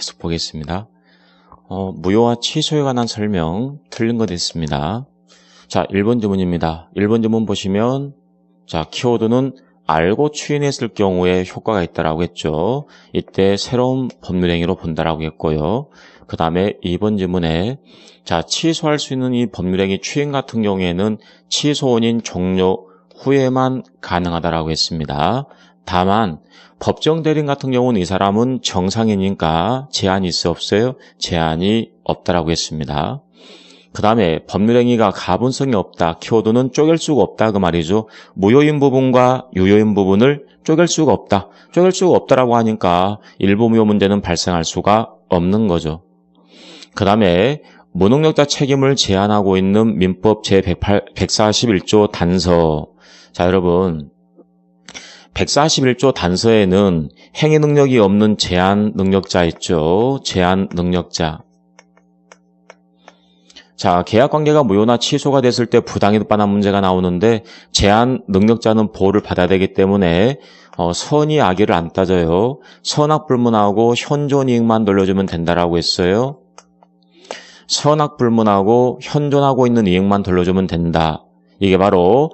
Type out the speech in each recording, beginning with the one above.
계속 보겠습니다. 무효와 취소에 관한 설명 틀린 거 됐습니다. 자, 1번 지문입니다. 1번 지문 보시면 자, 키워드는 알고 추인했을 경우에 효과가 있다라고 했죠. 이때 새로운 법률행위로 본다라고 했고요. 그 다음에 2번 지문에 자, 취소할 수 있는 이 법률행위 추인 같은 경우에는 취소 원인 종료 후에만 가능하다라고 했습니다. 다만 법정 대리인 같은 경우는 이 사람은 정상이니까 제한이 있어 없어요? 제한이 없다라고 했습니다. 그 다음에 법률행위가 가분성이 없다. 키워드는 쪼갤 수가 없다 그 말이죠. 무효인 부분과 유효인 부분을 쪼갤 수가 없다. 쪼갤 수가 없다라고 하니까 일부 무효 문제는 발생할 수가 없는 거죠. 그 다음에 무능력자 책임을 제한하고 있는 민법 제141조 단서. 자, 여러분 141조 단서에는 행위 능력이 없는 제한 능력자 있죠. 제한 능력자. 자, 계약관계가 무효나 취소가 됐을 때 부당이득 반환 문제가 나오는데 제한 능력자는 보호를 받아야 되기 때문에 선의 악의를 안 따져요. 선악 불문하고 현존 이익만 돌려주면 된다라고 했어요. 선악 불문하고 현존하고 있는 이익만 돌려주면 된다. 이게 바로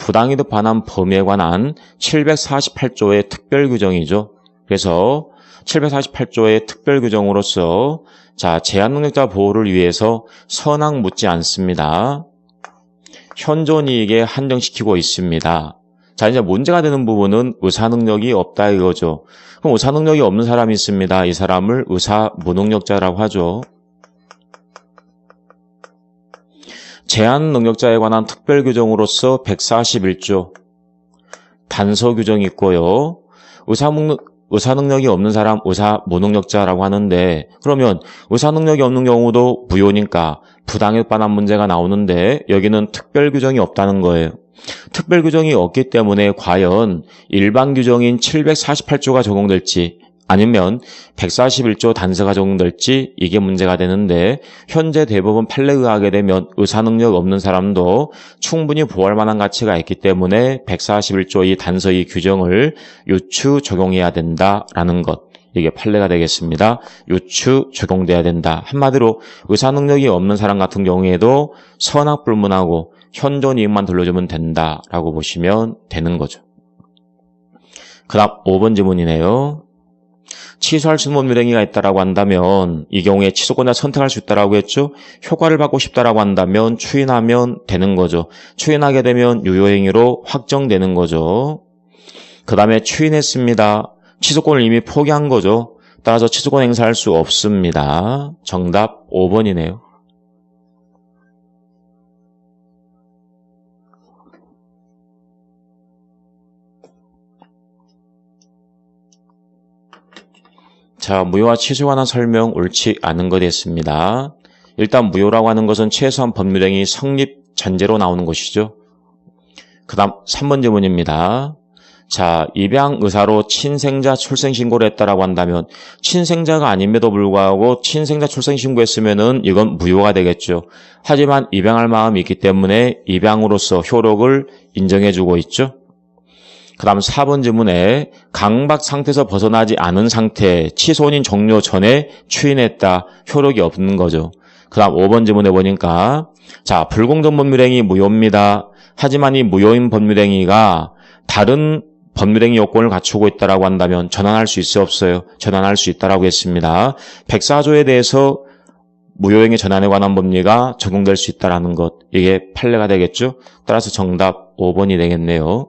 부당이득 반환 범위에 관한 748조의 특별 규정이죠. 그래서 748조의 특별 규정으로서 자, 제한 능력자 보호를 위해서 선악 묻지 않습니다. 현존 이익에 한정시키고 있습니다. 자, 이제 문제가 되는 부분은 의사 능력이 없다 이거죠. 그럼 의사 능력이 없는 사람이 있습니다. 이 사람을 의사 무능력자라고 하죠. 제한 능력자에 관한 특별 규정으로서 141조 단서 규정이 있고요. 의사 능력이 없는 사람 의사 무능력자라고 하는데 그러면 의사 능력이 없는 경우도 무효니까 부당이득 반환 문제가 나오는데 여기는 특별 규정이 없다는 거예요. 특별 규정이 없기 때문에 과연 일반 규정인 748조가 적용될지 아니면 141조 단서가 적용될지 이게 문제가 되는데 현재 대법원 판례에 의하게 되면 의사능력 없는 사람도 충분히 보호할 만한 가치가 있기 때문에 141조 이 단서 이 규정을 유추 적용해야 된다라는 것. 이게 판례가 되겠습니다. 유추 적용돼야 된다. 한마디로 의사능력이 없는 사람 같은 경우에도 선악 불문하고 현존 이익만 돌려주면 된다라고 보시면 되는 거죠. 그 다음 5번 지문이네요. 취소할 수 있는 법률행위가 있다라고 한다면 이 경우에 취소권자 선택할 수 있다라고 했죠. 효과를 받고 싶다라고 한다면 추인하면 되는 거죠. 추인하게 되면 유효행위로 확정되는 거죠. 그 다음에 추인했습니다. 취소권을 이미 포기한 거죠. 따라서 취소권 행사할 수 없습니다. 정답 5번이네요. 자, 무효와 취소에 관한 설명 옳지 않은 것 됐습니다. 일단 무효라고 하는 것은 최소한 법률행위 성립 전제로 나오는 것이죠. 그 다음 3번 질문입니다. 자, 입양 의사로 친생자 출생신고를 했다라고 한다면 친생자가 아님에도 불구하고 친생자 출생신고했으면은 이건 무효가 되겠죠. 하지만 입양할 마음이 있기 때문에 입양으로서 효력을 인정해주고 있죠. 그 다음 4번 질문에 강박 상태에서 벗어나지 않은 상태, 취소원인 종료 전에 추인했다. 효력이 없는 거죠. 그 다음 5번 질문에 보니까 자, 불공정 법률행위 무효입니다. 하지만 이 무효인 법률행위가 다른 법률행위 요건을 갖추고 있다라고 한다면 전환할 수 있어 없어요? 전환할 수 있다라고 했습니다. 104조에 대해서 무효행위 전환에 관한 법리가 적용될 수 있다라는 것. 이게 판례가 되겠죠? 따라서 정답 5번이 되겠네요.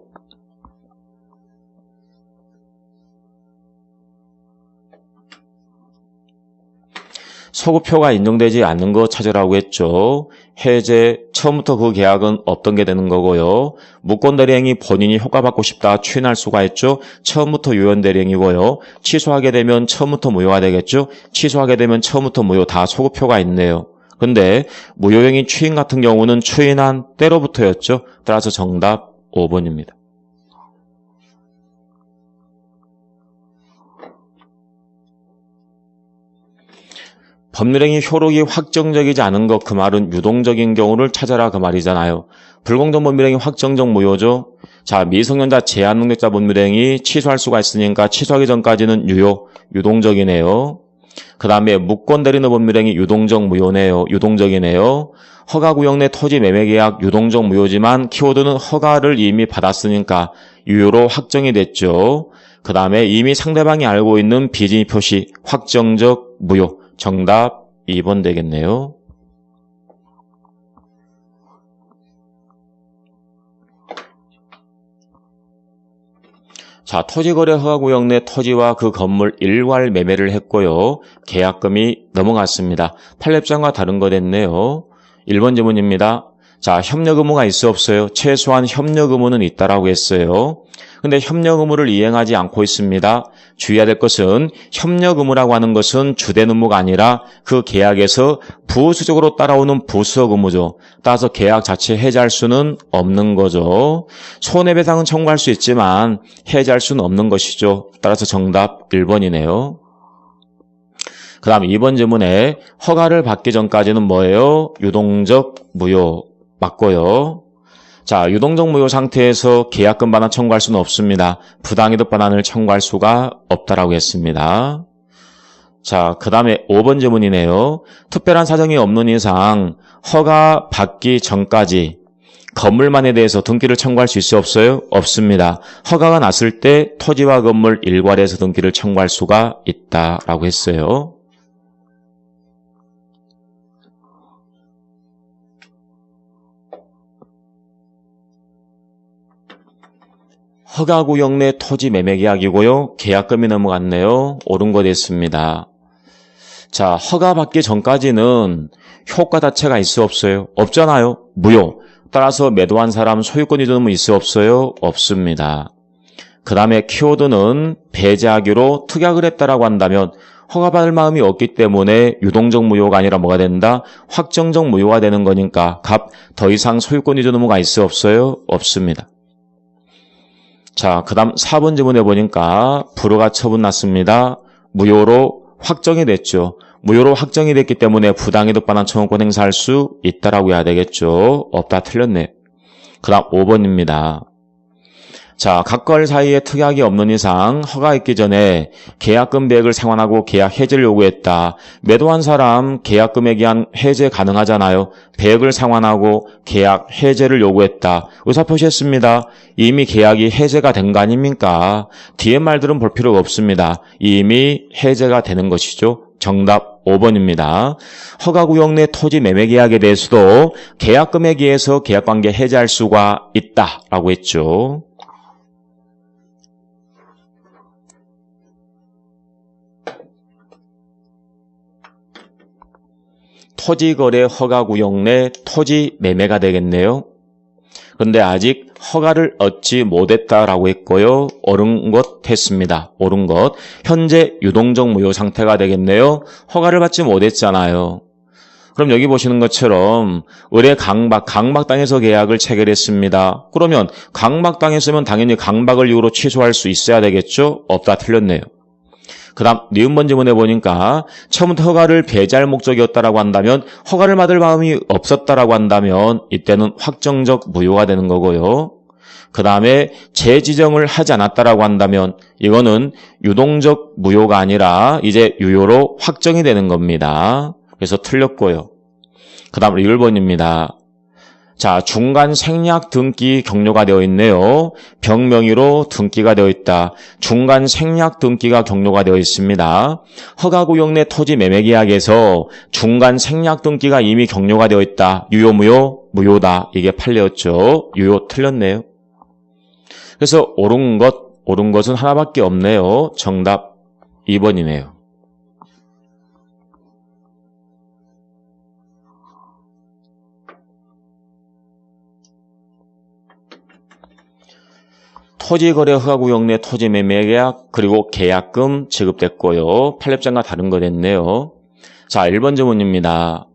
소급표가 인정되지 않는 거 찾으라고 했죠. 해제, 처음부터 그 계약은 없던 게 되는 거고요. 무권대리행위 본인이 효과받고 싶다 추인할 수가 있죠. 처음부터 유연대리행위고요. 취소하게 되면 처음부터 무효가 되겠죠. 취소하게 되면 처음부터 무효 다 소급표가 있네요. 근데 무효행위 추인 같은 경우는 추인한 때로부터였죠. 따라서 정답 5번입니다. 법률행위 효력이 확정적이지 않은 것, 그 말은 유동적인 경우를 찾아라 그 말이잖아요. 불공정 법률행위 확정적 무효죠. 자, 미성년자 제한능력자 법률행위 취소할 수가 있으니까 취소하기 전까지는 유동적이네요. 그 다음에 무권 대리는 법률행위 유동적 무효네요. 유동적이네요. 허가구역 내 토지 매매계약 유동적 무효지만 키워드는 허가를 이미 받았으니까 유효로 확정이 됐죠. 그 다음에 이미 상대방이 알고 있는 비진입 표시 확정적 무효. 정답 2번 되겠네요. 자, 토지거래 허가구역 내 토지와 그 건물 일괄 매매를 했고요. 계약금이 넘어갔습니다. 판례장과 다른 거 됐네요. 1번 지문입니다. 자, 협력 의무가 있어 없어요? 최소한 협력 의무는 있다라고 했어요. 근데 협력 의무를 이행하지 않고 있습니다. 주의해야 될 것은 협력 의무라고 하는 것은 주된 의무가 아니라 그 계약에서 부수적으로 따라오는 부수적 의무죠. 따라서 계약 자체 해지할 수는 없는 거죠. 손해배상은 청구할 수 있지만 해지할 수는 없는 것이죠. 따라서 정답 1번이네요. 그 다음 2번 질문에 허가를 받기 전까지는 뭐예요? 유동적 무효 맞고요. 자, 유동적 무효 상태에서 계약금 반환 청구할 수는 없습니다. 부당이득 반환을 청구할 수가 없다라고 했습니다. 자, 그 다음에 5번 질문이네요. 특별한 사정이 없는 이상 허가 받기 전까지 건물만에 대해서 등기를 청구할 수 있어요? 없어요? 없습니다. 허가가 났을 때 토지와 건물 일괄해서 등기를 청구할 수가 있다라고 했어요. 허가구역 내 토지 매매 계약이고요. 계약금이 넘어갔네요. 옳은 거 됐습니다. 자, 허가 받기 전까지는 효과 자체가 있어 없어요? 없잖아요. 무효. 따라서 매도한 사람 소유권 이전은 있어 없어요? 없습니다. 그 다음에 키워드는 배제하기로 특약을 했다라고 한다면 허가받을 마음이 없기 때문에 유동적 무효가 아니라 뭐가 된다? 확정적 무효가 되는 거니까 더 이상 소유권 이전 의무가 있어 없어요? 없습니다. 자, 그 다음 4번 지문에 보니까 불허가 처분 났습니다. 무효로 확정이 됐죠. 무효로 확정이 됐기 때문에 부당이득 반환 청구권 행사할 수 있다라고 해야 되겠죠. 없다 틀렸네. 그 다음 5번입니다. 자, 각걸 사이에 특약이 없는 이상 허가 있기 전에 계약금 배액을 상환하고 계약 해지를 요구했다. 매도한 사람 계약금에 대한 해제 가능하잖아요. 배액을 상환하고 계약 해제를 요구했다. 의사표시했습니다. 이미 계약이 해제가 된 거 아닙니까? 뒤에 말들은 볼 필요가 없습니다. 이미 해제가 되는 것이죠. 정답 5번입니다. 허가구역 내 토지 매매 계약에 대해서도 계약금에 의해서 계약관계 해제할 수가 있다라고 했죠. 토지거래 허가구역 내 토지 매매가 되겠네요. 그런데 아직 허가를 얻지 못했다라고 했고요. 옳은 것 했습니다. 옳은 것. 현재 유동적 무효 상태가 되겠네요. 허가를 받지 못했잖아요. 그럼 여기 보시는 것처럼 의뢰 강박당해서 계약을 체결했습니다. 그러면 강박당했으면 당연히 강박을 이유로 취소할 수 있어야 되겠죠? 없다 틀렸네요. 그 다음 니은번 지문에 보니까 처음부터 허가를 배제할 목적이었다라고 한다면 허가를 받을 마음이 없었다라고 한다면 이때는 확정적 무효가 되는 거고요. 그 다음에 재지정을 하지 않았다라고 한다면 이거는 유동적 무효가 아니라 이제 유효로 확정이 되는 겁니다. 그래서 틀렸고요. 그 다음 1번입니다. 자, 중간 생략 등기 격려가 되어 있네요. 병명의로 등기가 되어 있다. 중간 생략 등기가 격려가 되어 있습니다. 허가구역 내 토지 매매 계약에서 중간 생략 등기가 이미 격려가 되어 있다. 유효, 무효? 무효다. 이게 판례였죠. 유효 틀렸네요. 그래서 옳은 것은 하나밖에 없네요. 정답 2번이네요. 토지거래 허가구역 내 토지 매매 계약 그리고 계약금 지급됐고요. 판례장과 다른 거 됐네요. 자, 1번 질문입니다.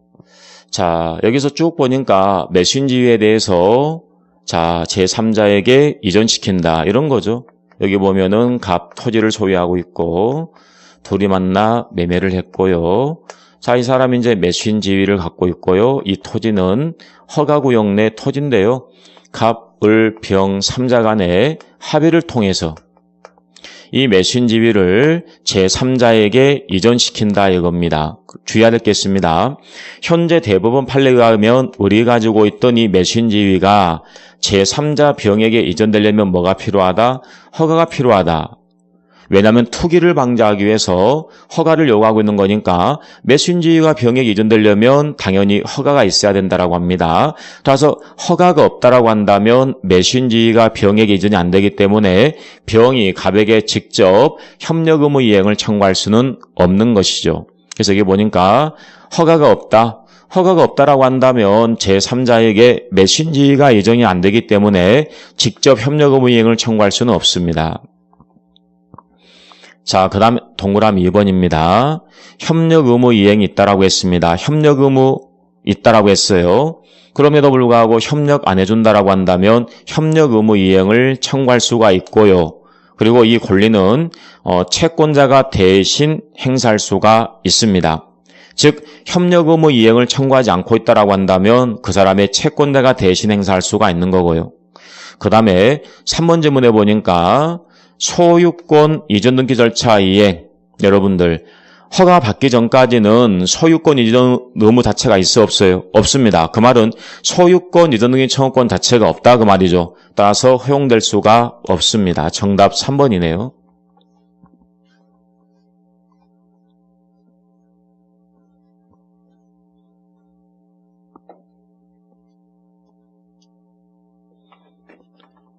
자, 여기서 쭉 보니까 매수인지위에 대해서 자, 제3자에게 이전시킨다 이런 거죠. 여기 보면은 토지를 소유하고 있고 둘이 만나 매매를 했고요. 자, 이 사람이 이제 매수인지위를 갖고 있고요. 이 토지는 허가구역 내 토지인데요. 을, 병, 3자 간의 합의를 통해서 이 매수인 지위를 제3자에게 이전시킨다 이겁니다. 주의해야 될 게 있습니다. 현재 대법원 판례에 의하면 우리가 가지고 있던 이 매수인 지위가 제3자 병에게 이전되려면 뭐가 필요하다? 허가가 필요하다. 왜냐하면 투기를 방지하기 위해서 허가를 요구하고 있는 거니까 매수인 지위가 병에게 이전되려면 당연히 허가가 있어야 된다라고 합니다. 따라서 허가가 없다라고 한다면 매수인 지위가 병에게 이전이 안 되기 때문에 병이 갑에게 직접 협력 의무 이행을 청구할 수는 없는 것이죠. 그래서 여기 보니까 허가가 없다. 허가가 없다라고 한다면 제3자에게 매수인 지위가 이전이 안 되기 때문에 직접 협력 의무 이행을 청구할 수는 없습니다. 자, 그 다음에 동그라미 2번입니다. 협력 의무 이행이 있다라고 했습니다. 협력 의무 있다라고 했어요. 그럼에도 불구하고 협력 안 해준다라고 한다면 협력 의무 이행을 청구할 수가 있고요. 그리고 이 권리는 채권자가 대신 행사할 수가 있습니다. 즉 협력 의무 이행을 청구하지 않고 있다라고 한다면 그 사람의 채권자가 대신 행사할 수가 있는 거고요. 그 다음에 3번 질문에 보니까 소유권 이전 등기 절차 이행, 여러분들 허가 받기 전까지는 소유권 이전 의무 자체가 있어 없어요? 없습니다. 그 말은 소유권 이전 등기 청구권 자체가 없다 그 말이죠. 따라서 허용될 수가 없습니다. 정답 3번이네요.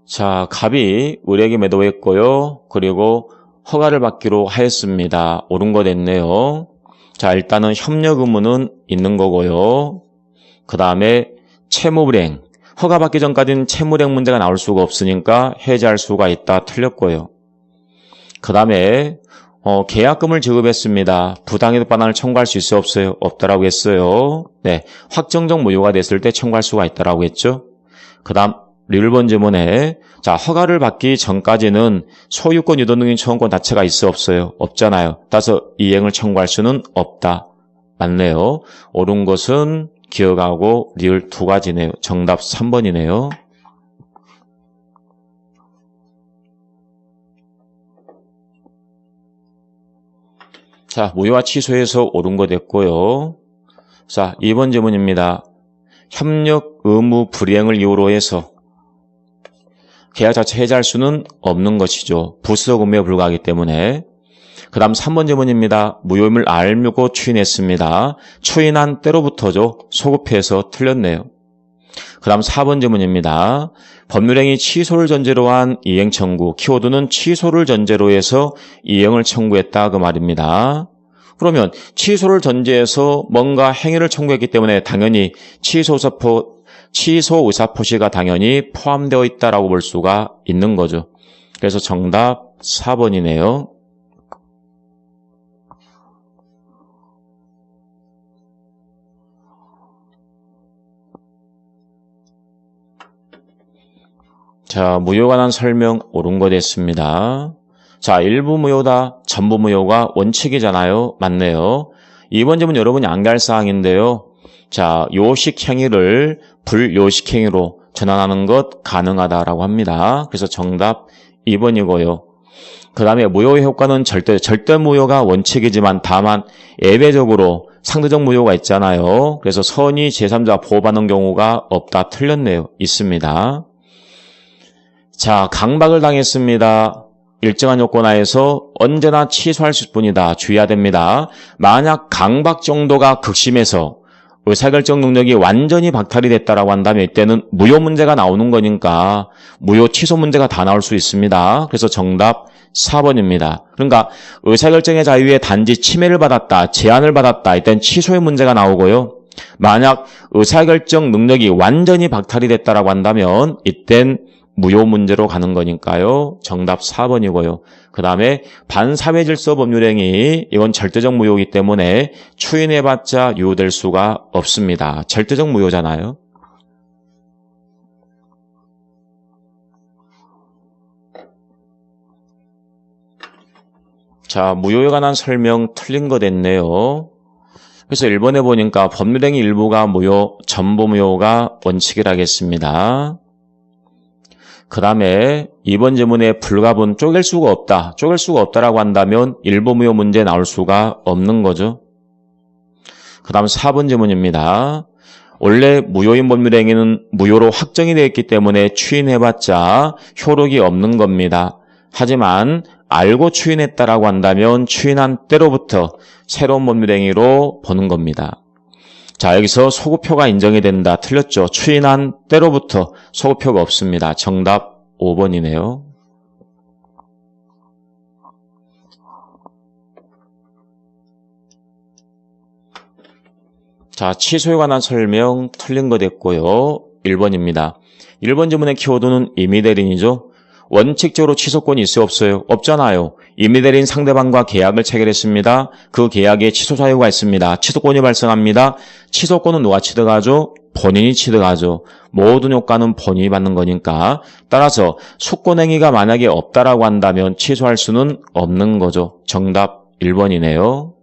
자, 갑이 우리에게 매도했고요. 그리고 허가를 받기로 하였습니다. 옳은 거 됐네요. 자, 일단은 협력 의무는 있는 거고요. 그 다음에 채무불이행. 허가 받기 전까지는 채무불이행 문제가 나올 수가 없으니까 해제할 수가 있다. 틀렸고요. 그 다음에 계약금을 지급했습니다. 부당이득 반환을 청구할 수 있어요? 없어요? 없다라고 했어요. 네, 확정적 무효가 됐을 때 청구할 수가 있다라고 했죠. 그 다음 1번 질문에 자, 허가를 받기 전까지는 소유권 이전 등기 청구권 자체가 있어 없어요? 없잖아요. 따라서 이행을 청구할 수는 없다. 맞네요. 옳은 것은 기억하고 리을 두 가지네요. 정답 3번이네요. 자, 무효와 취소해서 옳은 거 됐고요. 자, 2번 질문입니다. 협력 의무 불이행을 이유로 해서 계약 자체 해제할 수는 없는 것이죠. 부수적 의무에 불과하기 때문에. 그 다음 3번 질문입니다. 무효임을 알고 추인했습니다. 추인한 때로부터죠. 소급해서 틀렸네요. 그 다음 4번 질문입니다. 법률행위 취소를 전제로 한 이행 청구. 키워드는 취소를 전제로 해서 이행을 청구했다 그 말입니다. 그러면 취소를 전제해서 뭔가 행위를 청구했기 때문에 당연히 취소 의사표시가 당연히 포함되어 있다라고 볼 수가 있는 거죠. 그래서 정답 4번이네요. 자, 무효에 관한 설명 옳은 거 됐습니다. 자, 일부 무효다, 전부 무효가 원칙이잖아요. 맞네요. 이번 질문 여러분이 암기할 사항인데요. 자, 요식 행위를 불요식 행위로 전환하는 것 가능하다라고 합니다. 그래서 정답 2번이고요. 그 다음에 무효의 효과는 절대 무효가 원칙이지만 다만 예외적으로 상대적 무효가 있잖아요. 그래서 선의 제3자 보호받는 경우가 없다. 틀렸네요. 있습니다. 자, 강박을 당했습니다. 일정한 요건 하에서 언제나 취소할 수 있을 뿐이다. 주의해야 됩니다. 만약 강박 정도가 극심해서 의사결정 능력이 완전히 박탈이 됐다라고 한다면 이때는 무효 문제가 나오는 거니까 무효 취소 문제가 다 나올 수 있습니다. 그래서 정답 4번입니다. 그러니까 의사결정의 자유에 단지 침해를 받았다, 제한을 받았다, 이때는 취소의 문제가 나오고요. 만약 의사결정 능력이 완전히 박탈이 됐다라고 한다면 이땐 무효 문제로 가는 거니까요. 정답 4번이고요. 그 다음에 반사회질서 법률행위, 이건 절대적 무효이기 때문에 추인해봤자 유효될 수가 없습니다. 절대적 무효잖아요. 자, 무효에 관한 설명 틀린 거 됐네요. 그래서 1번에 보니까 법률행위 일부가 무효, 전부 무효가 원칙이라겠습니다. 그 다음에 2번 지문에 불가분 쪼갤 수가 없다. 쪼갤 수가 없다라고 한다면 일부무효 문제 나올 수가 없는 거죠. 그 다음 4번 지문입니다. 원래 무효인 법률행위는 무효로 확정이 되어 있기 때문에 추인해봤자 효력이 없는 겁니다. 하지만 알고 추인했다라고 한다면 추인한 때로부터 새로운 법률행위로 보는 겁니다. 자, 여기서 소급효가 인정이 된다. 틀렸죠? 추인한 때로부터 소급효가 없습니다. 정답 5번이네요. 자, 취소에 관한 설명 틀린 거 됐고요. 1번입니다. 1번 지문의 키워드는 임의대리인이죠. 원칙적으로 취소권이 있어요, 없어요? 없잖아요. 임의대리인 상대방과 계약을 체결했습니다. 그 계약에 취소 사유가 있습니다. 취소권이 발생합니다. 취소권은 누가 취득하죠? 본인이 취득하죠. 모든 효과는 본인이 받는 거니까. 따라서 수권행위가 만약에 없다라고 한다면 취소할 수는 없는 거죠. 정답 1번이네요.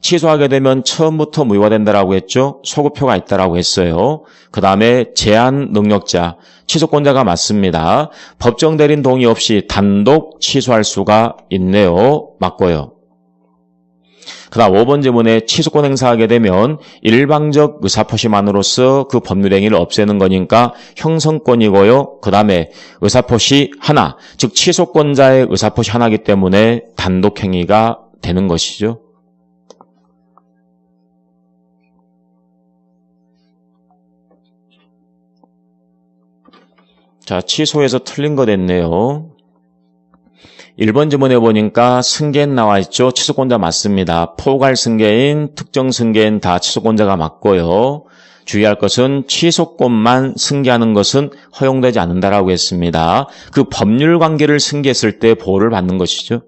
취소하게 되면 처음부터 무효가 된다라고 했죠. 소급효가 있다라고 했어요. 그 다음에 제한 능력자, 취소권자가 맞습니다. 법정 대리인 동의 없이 단독 취소할 수가 있네요. 맞고요. 그 다음 5번 지문에 취소권 행사하게 되면 일방적 의사표시만으로서 그 법률행위를 없애는 거니까 형성권이고요. 그 다음에 의사표시 하나, 즉 취소권자의 의사표시 하나이기 때문에 단독행위가 되는 것이죠. 자, 취소해서 틀린 거 됐네요. 1번 지문에 보니까 승계인 나와 있죠. 취소권자 맞습니다. 포괄 승계인, 특정 승계인 다 취소권자가 맞고요. 주의할 것은 취소권만 승계하는 것은 허용되지 않는다라고 했습니다. 그 법률 관계를 승계했을 때 보호를 받는 것이죠.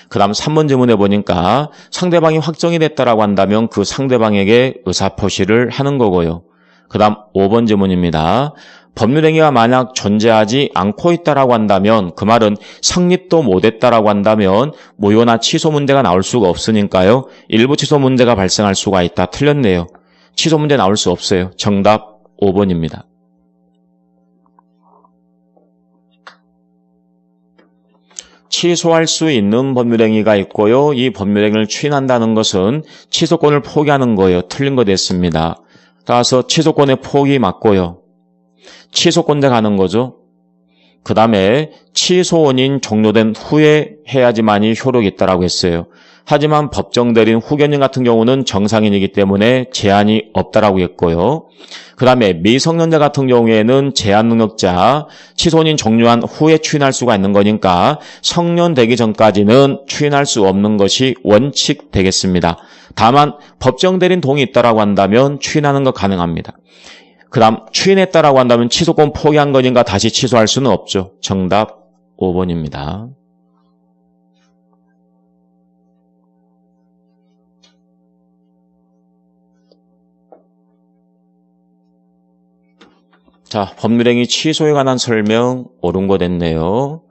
그 다음 3번 지문에 보니까 상대방이 확정이 됐다라고 한다면 그 상대방에게 의사표시를 하는 거고요. 그 다음 5번 지문입니다. 법률행위가 만약 존재하지 않고 있다라고 한다면 그 말은 성립도 못했다라고 한다면 무효나 취소 문제가 나올 수가 없으니까요. 일부 취소 문제가 발생할 수가 있다. 틀렸네요. 취소 문제 나올 수 없어요. 정답 5번입니다. 취소할 수 있는 법률행위가 있고요. 이 법률행위를 추인한다는 것은 취소권을 포기하는 거예요. 틀린 거 됐습니다. 따라서 취소권의 포기 맞고요. 취소권자 가는 거죠. 그 다음에 취소 원인 종료된 후에 해야지만이 효력이 있다라고 했어요. 하지만 법정 대리인 후견인 같은 경우는 정상인이기 때문에 제한이 없다라고 했고요. 그 다음에 미성년자 같은 경우에는 제한 능력자, 취소 원인 종료한 후에 추인할 수가 있는 거니까 성년 되기 전까지는 추인할 수 없는 것이 원칙 되겠습니다. 다만 법정 대리인 동의 있다라고 한다면 추인하는 거 가능합니다. 그 다음 추인했다라고 한다면 취소권 포기한 거니까 다시 취소할 수는 없죠. 정답 5번입니다. 자, 법률행위 취소에 관한 설명 옳은 거 됐네요.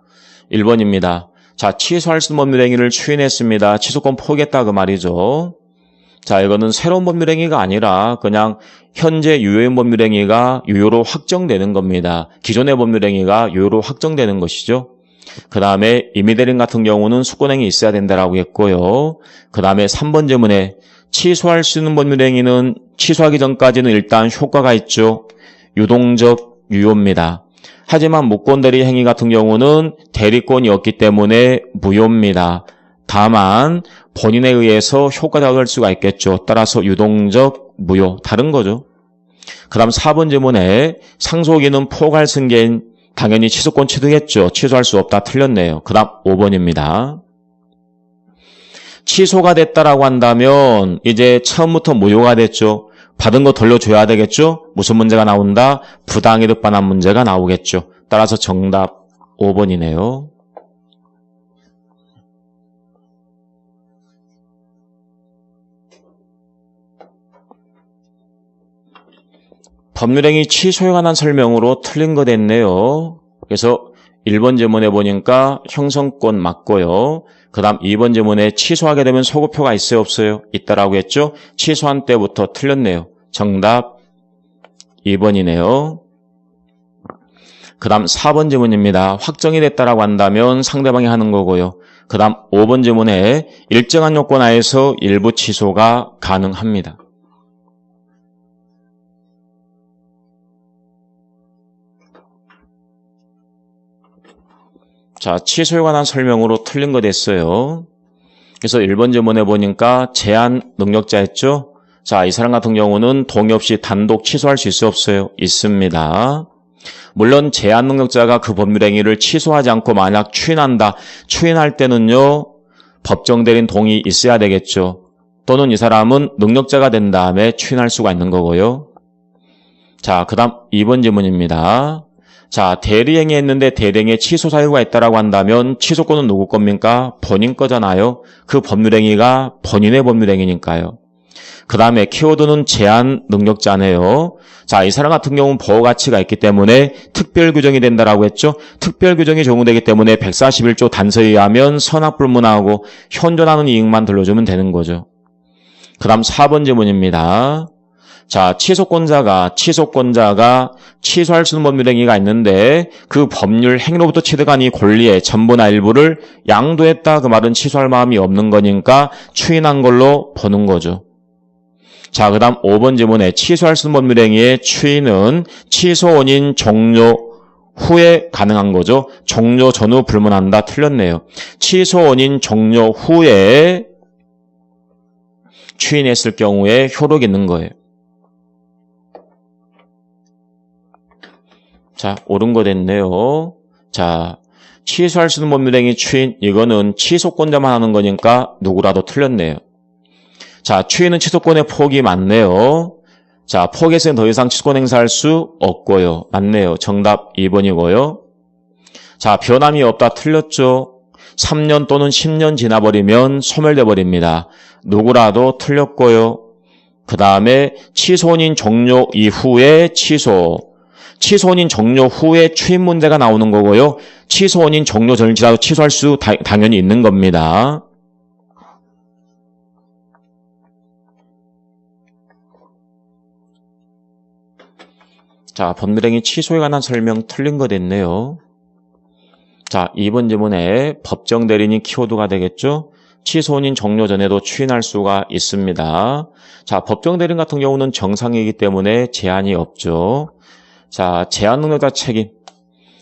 1번입니다. 자, 취소할 수 있는 법률행위를 추인했습니다. 취소권 포기했다 그 말이죠. 자, 이거는 새로운 법률행위가 아니라 그냥 현재 유효인 법률행위가 유효로 확정되는 겁니다. 기존의 법률행위가 유효로 확정되는 것이죠. 그 다음에 임의대리인 같은 경우는 수권행위 있어야 된다라고 했고요. 그 다음에 3번 질문에 취소할 수 있는 법률행위는 취소하기 전까지는 일단 효과가 있죠. 유동적 유효입니다. 하지만 무권대리 행위 같은 경우는 대리권이 없기 때문에 무효입니다. 다만 본인에 의해서 효과가 될 수가 있겠죠. 따라서 유동적 무효. 다른 거죠. 그 다음 4번 질문에 상속인은 포괄 승계인 당연히 취소권 취득했죠. 취소할 수 없다. 틀렸네요. 그 다음 5번입니다. 취소가 됐다라고 한다면 이제 처음부터 무효가 됐죠. 받은 거 돌려줘야 되겠죠. 무슨 문제가 나온다? 부당이득 반환 문제가 나오겠죠. 따라서 정답 5번이네요. 법률행위 취소에 관한 설명으로 틀린 거 됐네요. 그래서 1번 질문에 보니까 형성권 맞고요. 그 다음 2번 질문에 취소하게 되면 소급효가 있어요 없어요? 있다라고 했죠. 취소한 때부터 틀렸네요. 정답 2번이네요. 그 다음 4번 지문입니다. 확정이 됐다라고 한다면 상대방이 하는 거고요. 그 다음 5번 지문에 일정한 요건 하에서 일부 취소가 가능합니다. 자, 취소에 관한 설명으로 틀린 거 됐어요. 그래서 1번 지문에 보니까 제한 능력자 했죠? 자, 이 사람 같은 경우는 동의 없이 단독 취소할 수 있어 없어요? 있습니다. 물론 제한 능력자가 그 법률행위를 취소하지 않고 만약 추인한다. 추인할 때는요. 법정 대리인 동의 있어야 되겠죠. 또는 이 사람은 능력자가 된 다음에 추인할 수가 있는 거고요. 자, 그 다음 2번 지문입니다. 자, 대리행위 했는데 대리행위에 취소 사유가 있다라고 한다면 취소권은 누구 겁니까? 본인 거잖아요. 그 법률행위가 본인의 법률행위니까요. 그 다음에 키워드는 제한 능력자네요. 자, 이 사람 같은 경우는 보호가치가 있기 때문에 특별 규정이 된다라고 했죠. 특별 규정이 적용되기 때문에 141조 단서에 의하면 선악불문하고 현존하는 이익만 들려주면 되는 거죠. 그 다음 4번 지문입니다. 자, 취소권자가 취소할 수 있는 법률행위가 있는데 그 법률 행위로부터 취득한 이 권리의 전부나 일부를 양도했다. 그 말은 취소할 마음이 없는 거니까 추인한 걸로 보는 거죠. 자, 그 다음 5번 지문에 취소할 수 있는 법률행위의 추인은 취소 원인 종료 후에 가능한 거죠. 종료 전후 불문한다. 틀렸네요. 취소 원인 종료 후에 추인했을 경우에 효력이 있는 거예요. 자, 옳은 거 됐네요. 자, 취소할 수 있는 법률행위 추인, 이거는 취소권자만 하는 거니까 누구라도 틀렸네요. 자, 추인은 취소권의 폭이 많네요. 자, 폭에서는 더 이상 취소권 행사할 수 없고요. 맞네요. 정답 2번이고요. 자, 변함이 없다. 틀렸죠. 3년 또는 10년 지나버리면 소멸돼 버립니다. 누구라도 틀렸고요. 그 다음에 취소원인 종료 이후에 취소원인 종료 후에 추인 문제가 나오는 거고요. 취소원인 종료 전을 지나도 취소할 수 당연히 있는 겁니다. 자, 법률행위 취소에 관한 설명 틀린 거 됐네요. 자, 2번 지문에 법정 대리인이 키워드가 되겠죠? 취소원인 종료 전에도 추인할 수가 있습니다. 자, 법정 대리인 같은 경우는 정상이기 때문에 제한이 없죠. 자, 제한 능력자 책임.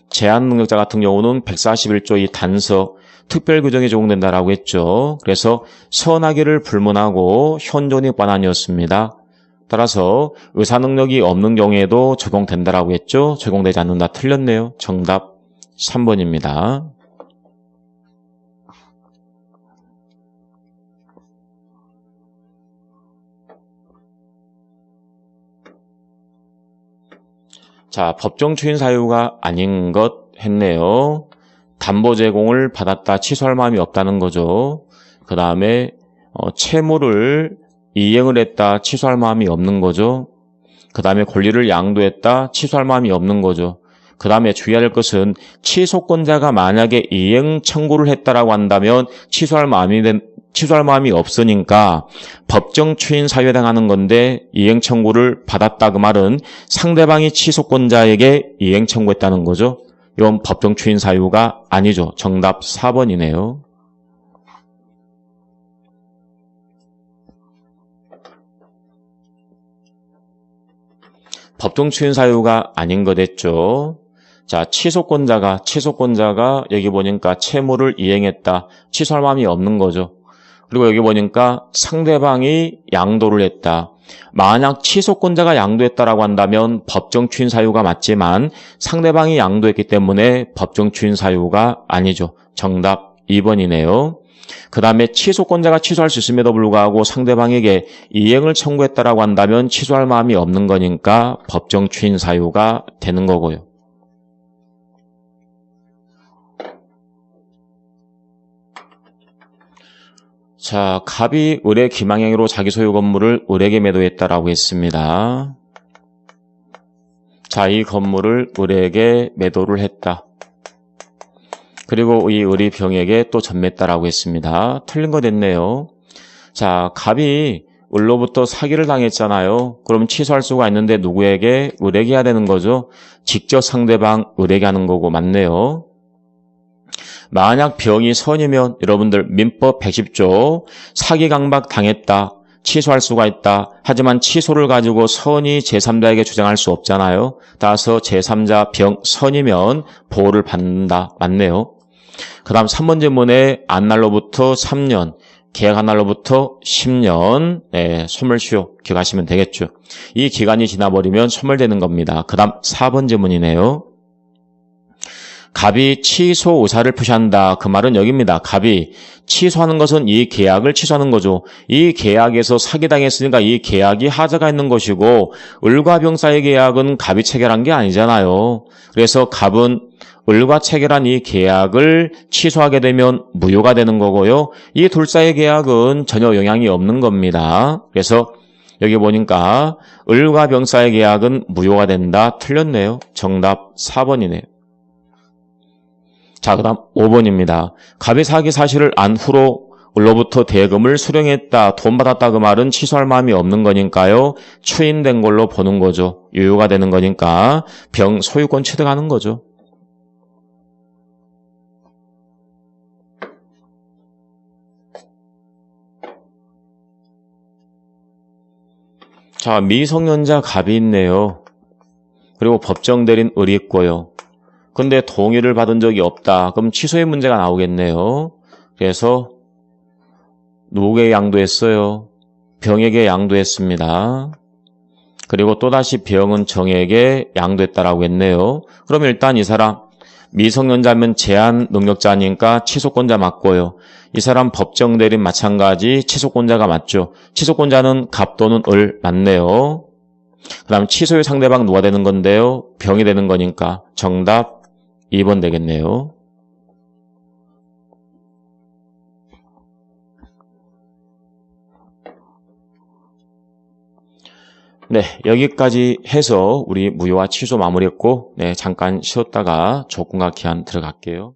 제한 능력자 같은 경우는 141조 이 단서 특별 규정이 적용된다라고 했죠. 그래서 선하기를 불문하고 현존이 반환이었습니다. 따라서 의사 능력이 없는 경우에도 적용된다라고 했죠. 적용되지 않는다. 틀렸네요. 정답 3번입니다. 자, 법정 추인 사유가 아닌 것 했네요. 담보 제공을 받았다. 취소할 마음이 없다는 거죠. 그 다음에 채무를 이행을 했다. 취소할 마음이 없는 거죠. 그 다음에 권리를 양도했다. 취소할 마음이 없는 거죠. 그 다음에 주의해야 할 것은 취소권자가 만약에 이행 청구를 했다라고 한다면 취소할 마음이 없으니까 법정 추인 사유에 해당하는 건데 이행 청구를 받았다. 그 말은 상대방이 취소권자에게 이행 청구했다는 거죠. 이건 법정 추인 사유가 아니죠. 정답 4번이네요. 법정 추인 사유가 아닌 거 됐죠. 자, 취소권자가 여기 보니까 채무를 이행했다. 취소할 마음이 없는 거죠. 그리고 여기 보니까 상대방이 양도를 했다. 만약 취소권자가 양도했다라고 한다면 법정 추인 사유가 맞지만 상대방이 양도했기 때문에 법정 추인 사유가 아니죠. 정답 2번이네요. 그 다음에 취소권자가 취소할 수 있음에도 불구하고 상대방에게 이행을 청구했다라고 한다면 취소할 마음이 없는 거니까 법정 추인 사유가 되는 거고요. 자, 갑이 을의 기망행위로 자기 소유 건물을 을에게 매도했다라고 했습니다. 자, 이 건물을 을에게 매도를 했다. 그리고 이 을이 병에게 또 전매했다라고 했습니다. 틀린 거 됐네요. 자, 갑이 을로부터 사기를 당했잖아요. 그럼 취소할 수가 있는데 누구에게? 을에게 해야 되는 거죠. 직접 상대방 을에게 하는 거고 맞네요. 만약 병이 선이면 여러분들 민법 110조 사기 강박 당했다. 취소할 수가 있다. 하지만 취소를 가지고 선이 제3자에게 주장할 수 없잖아요. 따라서 제3자 병 선이면 보호를 받는다. 맞네요. 그 다음 3번 질문에 안 날로부터 3년, 계약한 날로부터 10년, 소멸시효 기억하시면 되겠죠. 이 기간이 지나버리면 소멸되는 겁니다. 그 다음 4번 질문이네요. 갑이 취소 의사를 표시한다. 그 말은 여기입니다. 갑이 취소하는 것은 이 계약을 취소하는 거죠. 이 계약에서 사기당했으니까 이 계약이 하자가 있는 것이고 을과 병 사이의 계약은 갑이 체결한 게 아니잖아요. 그래서 갑은 을과 체결한 이 계약을 취소하게 되면 무효가 되는 거고요. 이 둘 사이의 계약은 전혀 영향이 없는 겁니다. 그래서 여기 보니까 을과 병 사이의 계약은 무효가 된다. 틀렸네요. 정답 4번이네요. 자, 그 다음 5번입니다. 갑이 사기 사실을 안 후로 을로부터 대금을 수령했다, 돈 받았다 그 말은 취소할 마음이 없는 거니까요. 추인된 걸로 보는 거죠. 유효가 되는 거니까 병 소유권 취득하는 거죠. 자, 미성년자 갑이 있네요. 그리고 법정 대리인 을이 있고요. 근데 동의를 받은 적이 없다. 그럼 취소의 문제가 나오겠네요. 그래서 누구에게 양도했어요? 병에게 양도했습니다. 그리고 또다시 병은 정에게 양도했다라고 했네요. 그럼 일단 이 사람 미성년자면 제한 능력자니까 취소권자 맞고요. 이 사람 법정 대리인 마찬가지 취소권자가 맞죠. 취소권자는 갑 또는 을 맞네요. 그 다음 취소의 상대방 누가 되는 건데요? 병이 되는 거니까 정답 2번 되겠네요. 네, 여기까지 해서 우리 무효와 취소 마무리했고, 잠깐 쉬었다가 조건과 기한 들어갈게요.